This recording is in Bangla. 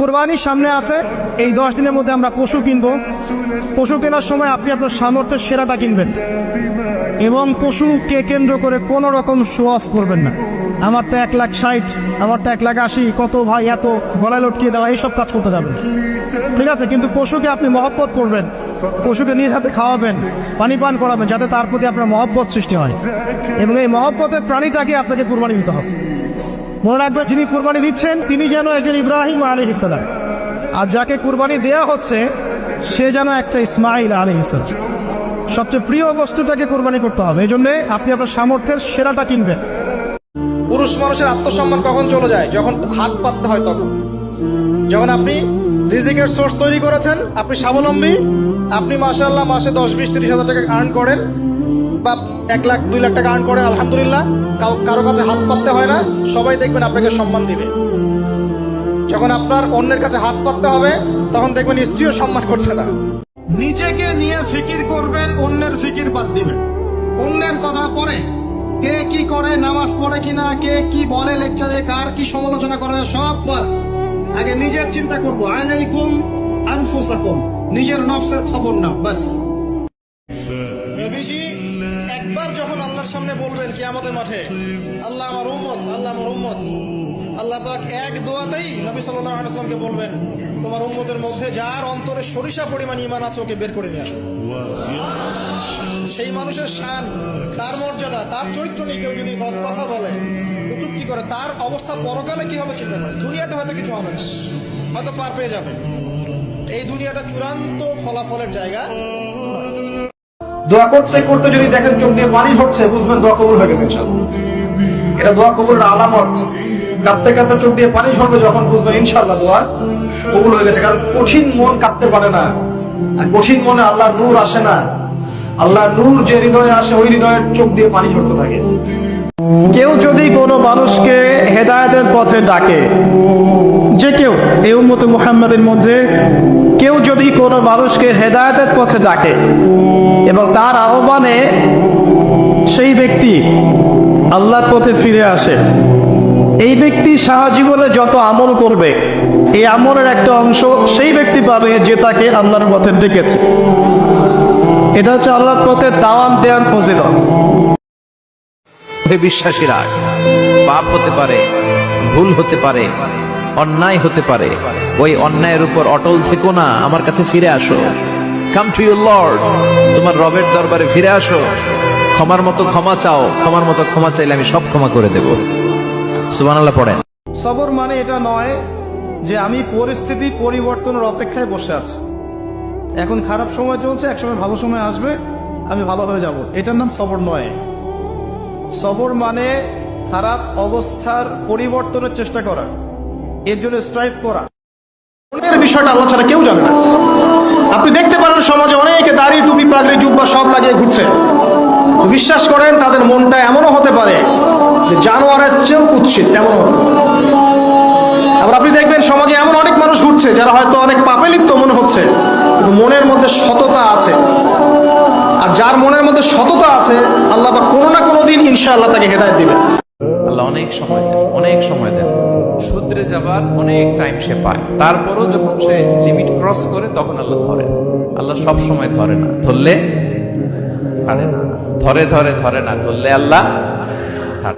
কুরবানির সামনে আছে, এই 10 দিনের মধ্যে আমরা পশু কিনবো। পশু কেনার সময় আপনি আপনার সামর্থ্যের সেরাটা কিনবেন এবং পশুকে কেন্দ্র করে কোনো রকম শো অফ করবেন না। আমারটা 1,60,000, আমারটা 1,80,000, কত ভাই এত গলায় লটকিয়ে দেওয়া, এইসব কাজ করতে যাবেন, ঠিক আছে? কিন্তু পশুকে আপনি মহব্বত করবেন, পশুকে নিজ হাতে খাওয়াবেন, পানি পান করাবেন, যাতে তার প্রতি আপনার মহব্বত সৃষ্টি হয় এবং এই মহব্বতের প্রাণীটাকে আপনাকে কুরবানি দিতে হবে। মনে রাখবেন, যিনি কুরবানি দিচ্ছেন তিনি যেন একজন ইব্রাহিম আলাইহিস সালাম, আর যাকে কুরবানি দেয়া হচ্ছে সে যেন একটা ইসমাইল আলাইহিস সালাম। সবচেয়ে প্রিয় বস্তুটাকে কুরবানি করতে হবে। এই জন্য আপনি আপনার সামর্থ্যের সেরাটা কিনবেন। পুরুষ মানুষের আত্মসম্মান কখন চলে যায়? যখন হাত পাততে হয় তখন। যখন আপনি রিজিকের সোর্স তৈরি করেছেন, আপনি স্বাবলম্বী, আপনি মাশাআল্লাহ মাসে 10, 20, 30 হাজার টাকা আর্ন করেন বা 1 লাখ 2 লাখ টাকা আর্ন করেন, আলহামদুলিল্লাহ, কারো কাছে হাত পাততে হয় না, সবাই দেখবেন আপনাকে সম্মান দিবে। যখন আপনার অন্যের কাছে হাত পাততে হবে তখন দেখবেন স্ত্রীও সম্মান করছে না। নিজেকে নিয়ে ফিকির করবেন, অন্যের ফিকির বাদ দিবেন। অন্যের কথা পরে কে কি করে, নামাজ পড়ে কিনা, কে কি বলে লেকচারে, কার কি সমালোচনা করে, সব বাদ। আগে নিজের চিন্তা করবো। আলাইকুম আনফুসাকুম, নিজের নফসের খবর নাও, বাস। নবীজি একবার যখন আল্লাহর সামনে বলবেন কিয়ামতের মাঠে, আল্লাহ আমার উম্মত, আল্লাহ আমার উম্মত, আল্লাহ পাক এক দোয়াতেই নবী সাল্লাল্লাহু আলাইহি ওয়াসাল্লামকে বলবেন, তোমার উম্মতের মধ্যে যার অন্তরে সরিষা পরিমাণ ঈমান আছে ওকে বের করে নিয়ে আসো। সেই মানুষের শান, তার মর্যাদা, তার চরিত্র নিয়ে কেউ যদি কথা বলে, কটূক্তি করে, তার অবস্থা পরকালে কি হবে চিন্তা করে। দুনিয়াতে হয়তো কিছু হবে না, হয়তো পার পেয়ে যাবে। এই দুনিয়াটা চূড়ান্ত ফলাফলের জায়গা। দোয়া করতে করতে যদি দেখেন চোখ দিয়ে পানি ঝরছে, বুঝবেন দোয়া কবুল হয়ে গেছে ইনশাআল্লাহ। এটা দোয়া কবুলের আলামত। কাঁদতে কাঁদতে চোখ দিয়ে পানি ঝরবে যখন, বুঝবেন ইনশাআল্লাহ দোয়া কবুল হয়ে গেছে। কারণ কঠিন মন কাঁদতে পারে না, আর কঠিন মনে আল্লাহর নূর আসে না। আল্লাহর নূর যে হৃদয়ে আসে, ওই হৃদয়ের চোখ দিয়ে পানি ঝরতে থাকে। কেউ যদি কোনো মানুষকে হেদায়েতের পথে ডাকে, যে কেউ এই উম্মতে মুহাম্মাদের মধ্যে কেউ যদি কোনো মানুষকে হেদায়েতের পথে ডাকে এবং তার আহ্বানে সেই ব্যক্তি আল্লাহর পথে ফিরে আসে, এই ব্যক্তি সারা জীবনে যত আমল করবে, এই আমলের একটা অংশ সেই ব্যক্তি পাবে যে তাকে আল্লাহর পথে ডেকেছে। এটা হচ্ছে আল্লাহর পথে দাওয়াত দেওয়ার ফজিলত। বিশ্বাসীরা, পাপ হতে পারে, ভুল হতে পারে, অন্যায় হতে পারে, ওই অন্যায়ের উপর অটল থেকো না, আমার কাছে ফিরে আসো। কাম টু ইউর লর্ড, তোমার রবের দরবারে ফিরে আসো। ক্ষমার মতো ক্ষমা চাও, ক্ষমার মতো ক্ষমা চাইলে আমি সব ক্ষমা করে দেব। সুবহানাল্লাহ পড়েন। সবর মানে এটা নয় যে আমি পরিস্থিতি পরিবর্তনের অপেক্ষায় বসে আছি, এখন খারাপ সময় চলছে, একসময় ভালো সময় আসবে, আমি ভালো হয়ে যাব, এটার নাম সবর নয়। সবর মানে খারাপ অবস্থার পরিবর্তনের চেষ্টা করা, এর জন্য স্ট্রাইভ করা। মনের বিষয়টা আল্লাহ ছাড়া কেউ জানে না। আপনি দেখতে পারেন সমাজে অনেকে দাড়ি, টুপি, পাগড়ি, জুব্বা সব লাগিয়ে ঘুরছে। বিশ্বাস করেন তাদের মনটা এমনও হতে পারে যে জানোয়ারের চেয়েও কুৎসিত, তেমন হবে। আবার আপনি দেখবেন সমাজে এমন অনেক মানুষ ঘুরছে যারা হয়তো অনেক পাপে লিপ্ত মনে হচ্ছে, কিন্তু মনের মধ্যে সততা আছে। আর যার মনের মধ্যে সততা আছে, আল্লাহ বা কোনো না কোনো দিন ইনশাআল্লাহ তাকে হেদায়েত দিবেন। আল্লাহ অনেক সময় দেন, শুধরে যাবার অনেক টাইম সে পায়। তারপরও যখন সে লিমিট ক্রস করে তখন আল্লাহ ধরে। আল্লাহ সব সময় ধরে না, ধরলে ছাড়ে না, ধরে না, ধরলে আল্লাহ